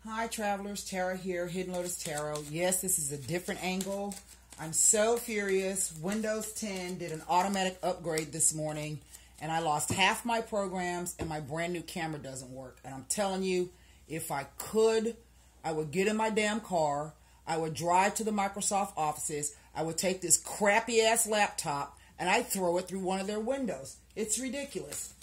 Hi travelers, Tara here, Hiddenlotus Tarot. Yes, this is a different angle. I'm so furious. Windows 10 did an automatic upgrade this morning and I lost half my programs and my brand new camera doesn't work. And I'm telling you, if I could, I would get in my damn car, I would drive to the Microsoft offices, I would take this crappy ass laptop and I'd throw it through one of their windows. It's ridiculous.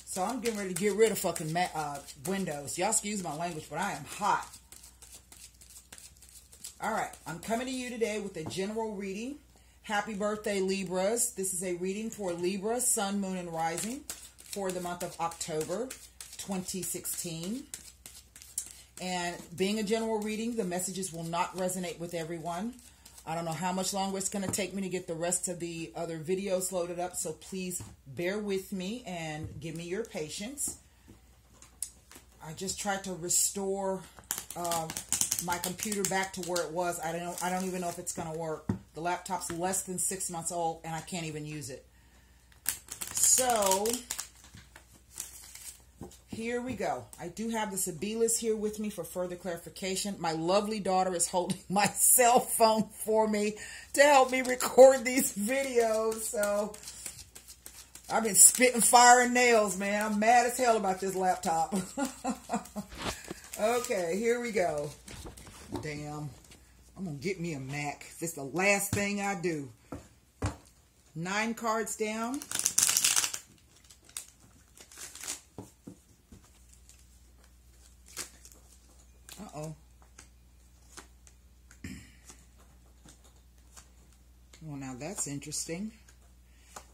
So I'm getting ready to get rid of fucking Windows. Y'all excuse my language, but I am hot. Alright, I'm coming to you today with a general reading. Happy birthday, Libras. This is a reading for Libra, Sun, Moon, and Rising for the month of October 2016. And being a general reading, the messages will not resonate with everyone. I don't know how much longer it's going to take me to get the rest of the other videos loaded up, so please bear with me and give me your patience. I just tried to restore my computer back to where it was. I don't even know if it's going to work. The laptop's less than 6 months old and I can't even use it. So here we go. I do have the Sibilas here with me for further clarification. My lovely daughter is holding my cell phone for me to help me record these videos. So I've been spitting fire and nails, man. I'm mad as hell about this laptop. Okay, here we go. Damn. I'm going to get me a Mac. This is the last thing I do. 9 cards down. Uh-oh. Well, now that's interesting.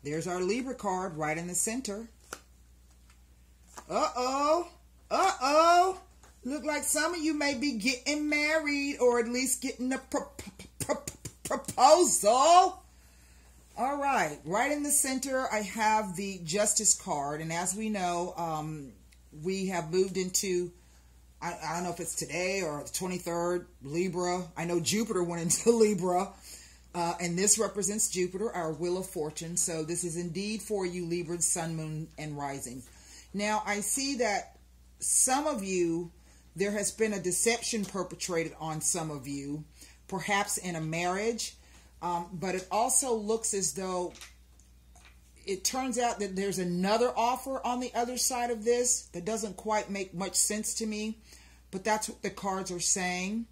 There's our Libra card right in the center. Uh-oh. Uh-oh. Look like some of you may be getting married or at least getting a proposal. All right. Right in the center, I have the Justice card. And as we know, we have moved into... I don't know if it's today or the 23rd, Libra. I know Jupiter went into Libra. And this represents Jupiter, our wheel of fortune. So this is indeed for you, Libra, Sun, Moon, and Rising. Now, I see that some of you, there has been a deception perpetrated on some of you, perhaps in a marriage. But it also looks as though it turns out that there's another offer on the other side of this that doesn't quite make much sense to me, but that's what the cards are saying.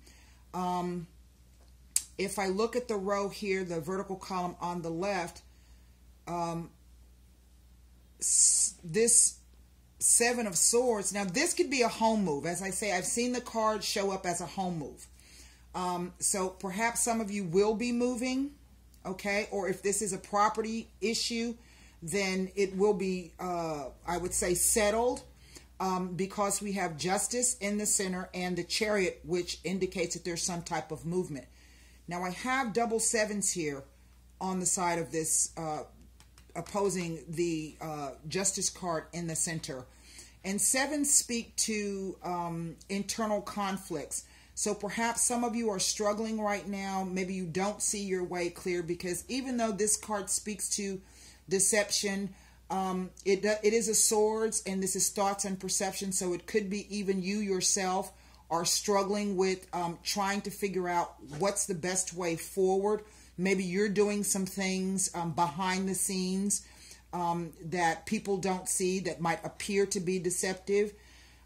If I look at the row here, the vertical column on the left, this 7 of Swords, now this could be a home move. As I say, I've seen the card show up as a home move. So perhaps some of you will be moving, okay? Or if this is a property issue, then it will be, I would say, settled because we have Justice in the center and the Chariot, which indicates that there's some type of movement. Now, I have double 7s here on the side of this opposing the Justice card in the center. And 7s speak to internal conflicts. So perhaps some of you are struggling right now. Maybe you don't see your way clear because even though this card speaks to deception, it is a Swords and this is thoughts and perception, so it could be even you yourself are struggling with trying to figure out what's the best way forward. Maybe you're doing some things behind the scenes that people don't see that might appear to be deceptive,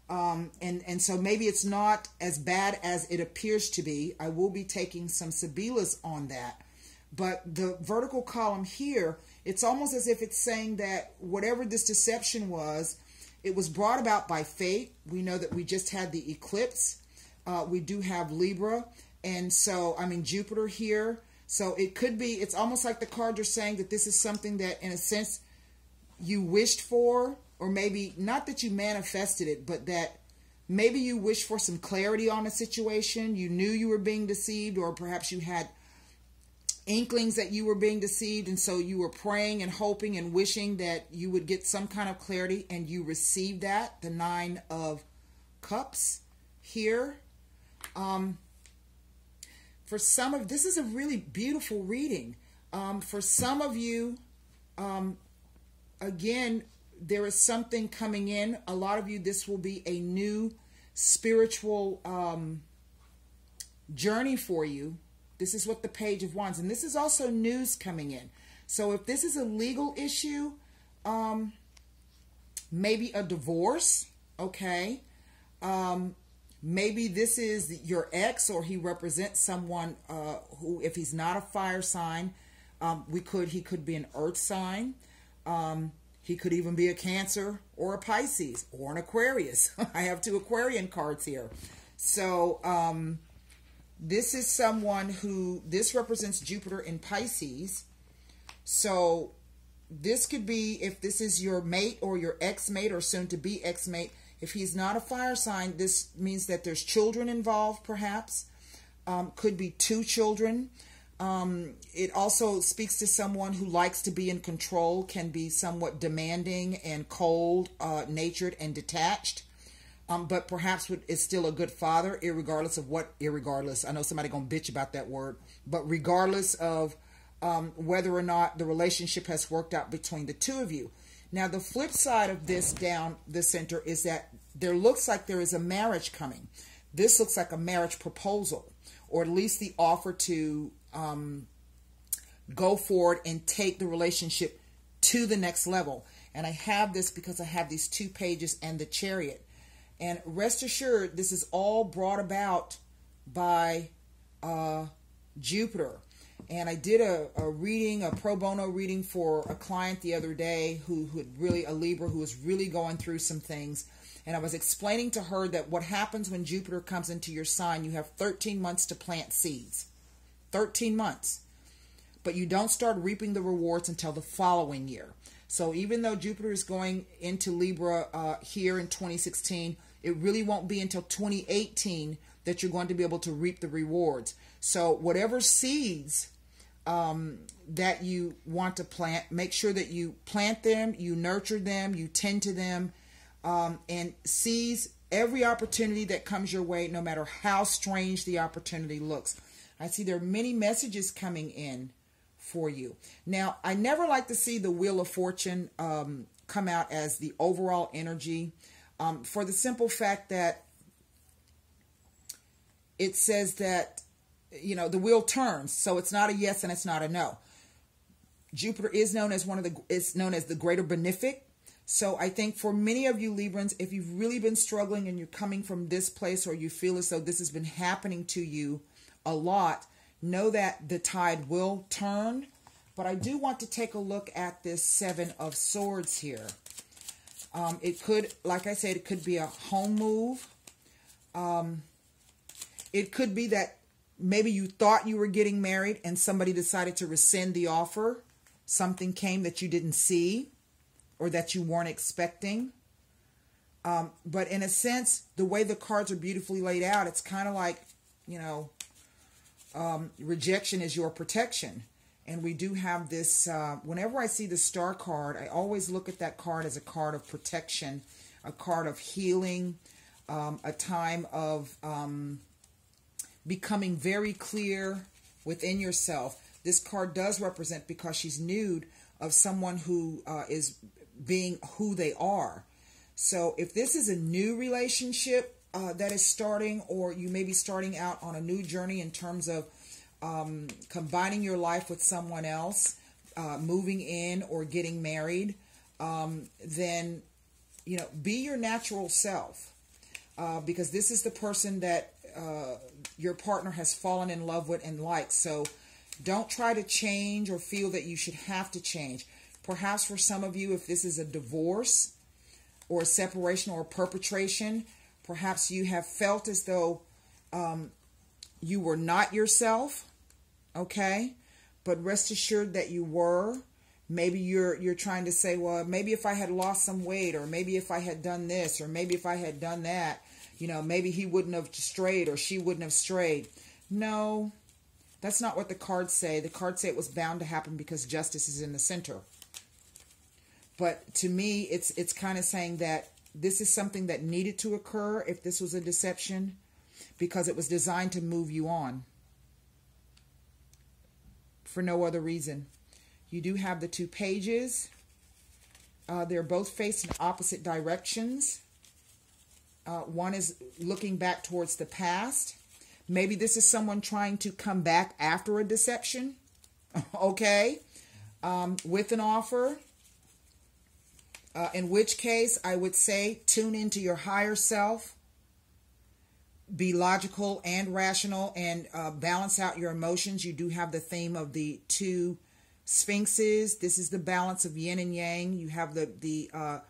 and so maybe it's not as bad as it appears to be. I will be taking some Sibilas on that. But the vertical column here, it's almost as if it's saying that whatever this deception was, it was brought about by fate. We know that we just had the eclipse. We do have Libra. And so, I mean, Jupiter here. So it could be, it's almost like the cards are saying that this is something that, in a sense, you wished for. Or maybe, not that you manifested it, but that maybe you wished for some clarity on a situation. You knew you were being deceived, or perhaps you had inklings that you were being deceived, and so you were praying and hoping and wishing that you would get some kind of clarity, and you received that. The 9 of Cups here. For some of, this is a really beautiful reading. For some of you, again, there is something coming in. A lot of you, this will be a new spiritual journey for you. This is what the Page of Wands, and this is also news coming in. So if this is a legal issue, maybe a divorce, okay? Maybe this is your ex, or he represents someone who, if he's not a fire sign, he could be an earth sign. He could even be a Cancer or a Pisces or an Aquarius. I have 2 Aquarian cards here. So this is someone who, this represents Jupiter in Pisces. So this could be, if this is your mate or your ex-mate or soon-to-be ex-mate, if he's not a fire sign, this means that there's children involved, perhaps. Could be 2 children. It also speaks to someone who likes to be in control, can be somewhat demanding and cold, natured and detached. But perhaps is still a good father, irregardless of what, I know somebody gonna bitch about that word, but regardless of whether or not the relationship has worked out between the 2 of you. Now, the flip side of this down the center is that there looks like there is a marriage coming. This looks like a marriage proposal, or at least the offer to go forward and take the relationship to the next level. And I have this because I have these 2 pages and the Chariot. And rest assured, this is all brought about by Jupiter. And I did a reading, a pro bono reading for a client the other day who really, a Libra who was really going through some things. And I was explaining to her that what happens when Jupiter comes into your sign, you have 13 months to plant seeds. 13 months. But you don't start reaping the rewards until the following year. So even though Jupiter is going into Libra here in 2016, it really won't be until 2018 that you're going to be able to reap the rewards. So whatever seeds that you want to plant, make sure that you plant them, you nurture them, you tend to them, and seize every opportunity that comes your way, no matter how strange the opportunity looks. I see there are many messages coming in for you. Now, I never like to see the Wheel of Fortune come out as the overall energy, for the simple fact that it says that, you know, the wheel turns, so it's not a yes and it's not a no. Jupiter is known as the greater benefic. So I think for many of you Librans, if you've really been struggling and you're coming from this place, or you feel as though this has been happening to you a lot, know that the tide will turn. But I do want to take a look at this 7 of Swords here. It could, like I said, it could be a home move. It could be that maybe you thought you were getting married and somebody decided to rescind the offer. Something came that you didn't see or that you weren't expecting. But in a sense, the way the cards are beautifully laid out, it's kind of like, you know, rejection is your protection. And we do have this, whenever I see the Star card, I always look at that card as a card of protection, a card of healing, a time of becoming very clear within yourself. This card does represent, because she's nude, of someone who is being who they are. So if this is a new relationship that is starting, or you may be starting out on a new journey in terms of combining your life with someone else, moving in or getting married, then, you know, be your natural self, because this is the person that your partner has fallen in love with and likes. So don't try to change or feel that you should have to change. Perhaps for some of you, if this is a divorce or a separation or a perpetration, perhaps you have felt as though you were not yourself, okay? But rest assured that you were. Maybe you're trying to say, well, maybe if I had lost some weight, or maybe if I had done this, or maybe if I had done that, you know, maybe he wouldn't have strayed or she wouldn't have strayed. No, that's not what the cards say. The cards say it was bound to happen because justice is in the center. But to me, it's kind of saying that this is something that needed to occur if this was a deception, because it was designed to move you on for no other reason. You do have the 2 pages. They're both facing opposite directions. One is looking back towards the past. Maybe this is someone trying to come back after a deception, okay, with an offer. In which case, I would say tune into your higher self. Be logical and rational, and balance out your emotions. You do have the theme of the two sphinxes. This is the balance of yin and yang. You have the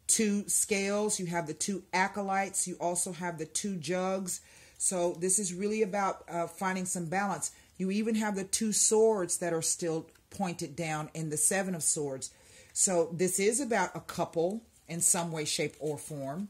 two scales. You have the two acolytes. You also have the two jugs. So this is really about finding some balance. You even have the two swords that are still pointed down in the Seven of Swords. So this is about a couple in some way, shape, or form.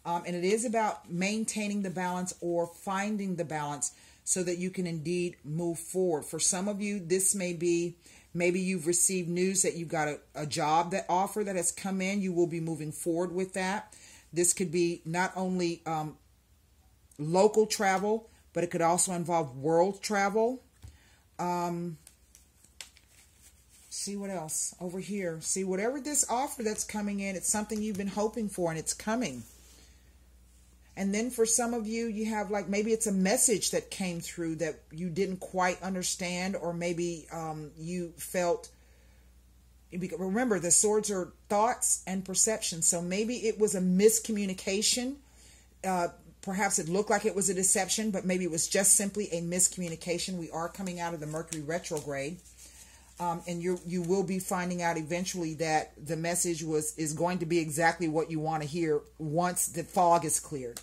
And it is about maintaining the balance or finding the balance so that you can indeed move forward. For some of you, this may be, maybe you've received news that you got a job offer that has come in. You will be moving forward with that. This could be not only local travel, but it could also involve world travel. See what else over here. See, whatever this offer that's coming in, it's something you've been hoping for and it's coming. And then for some of you, you have like, maybe it's a message that came through that you didn't quite understand, or maybe you felt, remember the swords are thoughts and perception. So maybe it was a miscommunication. Perhaps it looked like it was a deception, but maybe it was just simply a miscommunication. We are coming out of the Mercury retrograde. And you will be finding out eventually that the message is going to be exactly what you want to hear once the fog is cleared.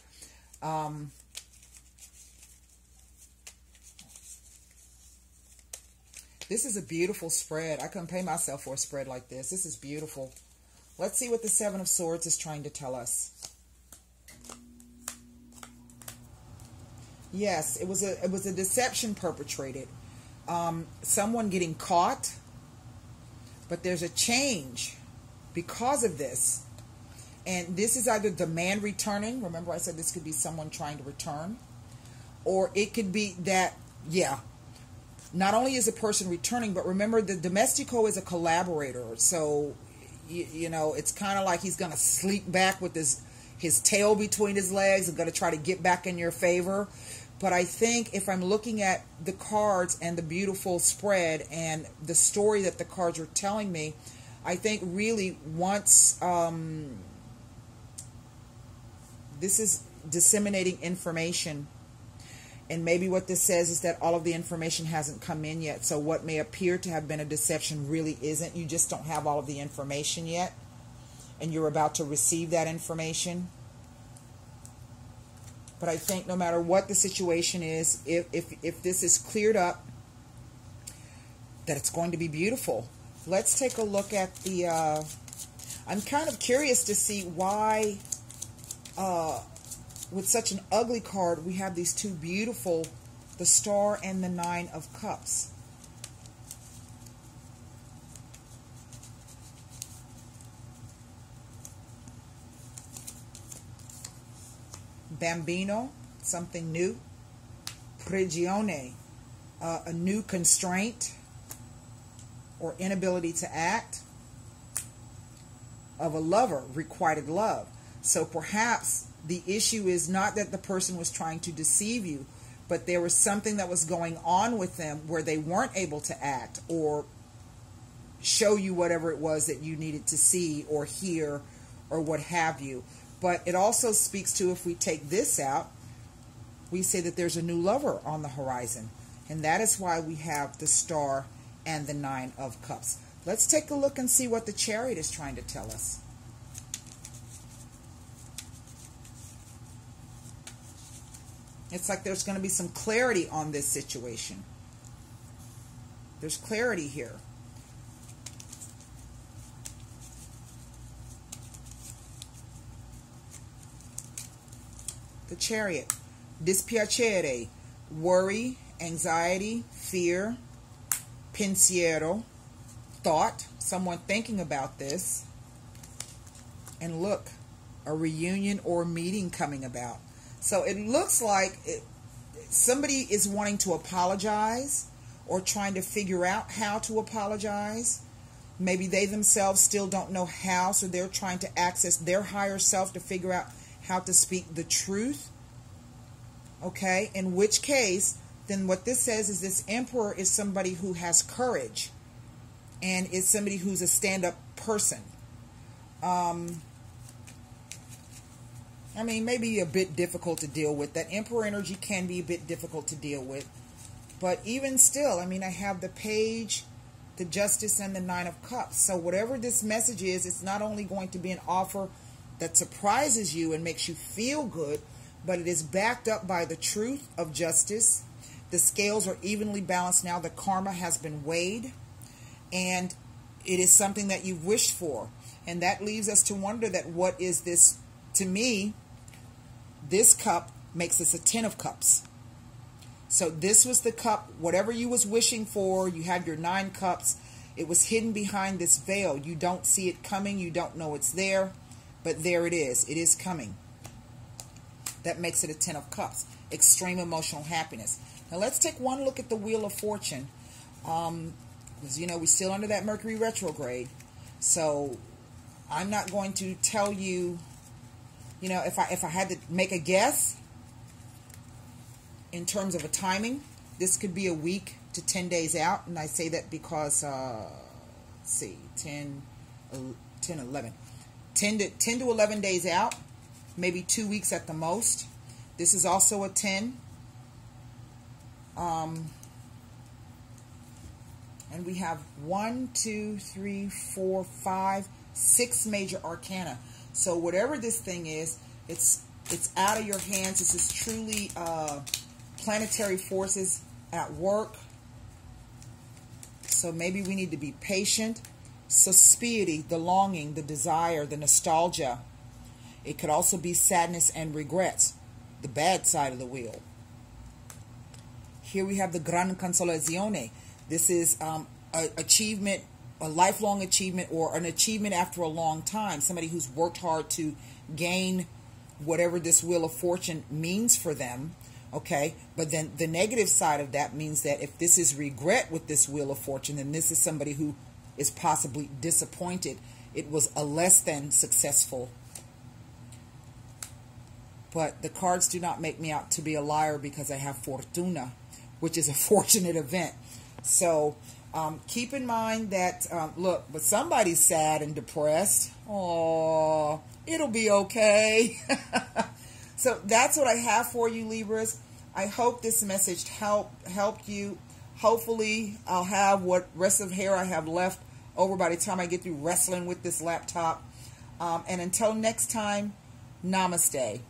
This is a beautiful spread. I couldn't pay myself for a spread like this. This is beautiful. Let's see what the Seven of Swords is trying to tell us. Yes, it was a deception perpetrated. Someone getting caught, but there's a change because of this. And this is either the man returning. Remember I said this could be someone trying to return. Or it could be that, yeah, not only is a person returning, but remember the domestico is a collaborator. So, you know, it's kind of like he's going to sleep back with his tail between his legs and going to try to get back in your favor. But I think if I'm looking at the cards and the beautiful spread and the story that the cards are telling me, I think really once this is disseminating information, and maybe what this says is that all of the information hasn't come in yet. So what may appear to have been a deception really isn't. You just don't have all of the information yet, and you're about to receive that information. But I think no matter what the situation is, if this is cleared up, that it's going to be beautiful. Let's take a look at the, I'm kind of curious to see why, with such an ugly card, we have these two beautiful, the Star and the Nine of Cups. Bambino, something new. Prigione, a new constraint or inability to act. Of a lover, requited love. So perhaps the issue is not that the person was trying to deceive you, but there was something that was going on with them where they weren't able to act or show you whatever it was that you needed to see or hear or what have you. But it also speaks to, if we take this out, we say that there's a new lover on the horizon. And that is why we have the Star and the Nine of Cups. Let's take a look and see what the Chariot is trying to tell us. It's like there's going to be some clarity on this situation. There's clarity here. The Chariot, dispiacere, worry, anxiety, fear, pensiero, thought, someone thinking about this, and look, a reunion or meeting coming about. So it looks like somebody is wanting to apologize or trying to figure out how to apologize. Maybe they themselves still don't know how, so they're trying to access their higher self to figure out how to speak the truth. Okay, in which case, then what this says is this Emperor is somebody who has courage and is somebody who's a stand-up person. I mean, maybe a bit difficult to deal with. That Emperor energy can be a bit difficult to deal with. But even still, I mean, I have the Page, the Justice, and the Nine of Cups. So whatever this message is, it's not only going to be an offer that surprises you and makes you feel good, but it is backed up by the truth of justice. The scales are evenly balanced now. The karma has been weighed. And it is something that you've wished for. And that leaves us to wonder that what is this? To me, this cup makes this a 10 of cups. So this was the cup, whatever you was wishing for, you had your 9 cups. It was hidden behind this veil. You don't see it coming. You don't know it's there. But there it is. It is coming. That makes it a 10 of cups. Extreme emotional happiness. Now let's take one look at the Wheel of Fortune. Because, you know, we're still under that Mercury retrograde. So I'm not going to tell you, you know, if I had to make a guess in terms of a timing, this could be a week to 10 days out. And I say that because, let's see, 10 to 11 days out, maybe 2 weeks at the most. This is also a 10. And we have 1, 2, 3, 4, 5, 6 major arcana. So whatever this thing is, it's out of your hands. This is truly planetary forces at work. So maybe we need to be patient. Suspiety, the longing, the desire, the nostalgia. It could also be sadness and regrets, the bad side of the wheel. Here we have the Gran Consolazione. This is achievement, a lifelong achievement, or an achievement after a long time. Somebody who's worked hard to gain whatever this Wheel of Fortune means for them. Okay, but then the negative side of that means that if this is regret with this Wheel of Fortune, then this is somebody who is possibly disappointed. It was a less than successful. But the cards do not make me out to be a liar because I have Fortuna, which is a fortunate event. So keep in mind that, look, but somebody's sad and depressed. Oh, it'll be okay. So that's what I have for you, Libras. I hope this message helped you. Hopefully, I'll have what rest of hair I have left over by the time I get through wrestling with this laptop. And until next time, Namaste.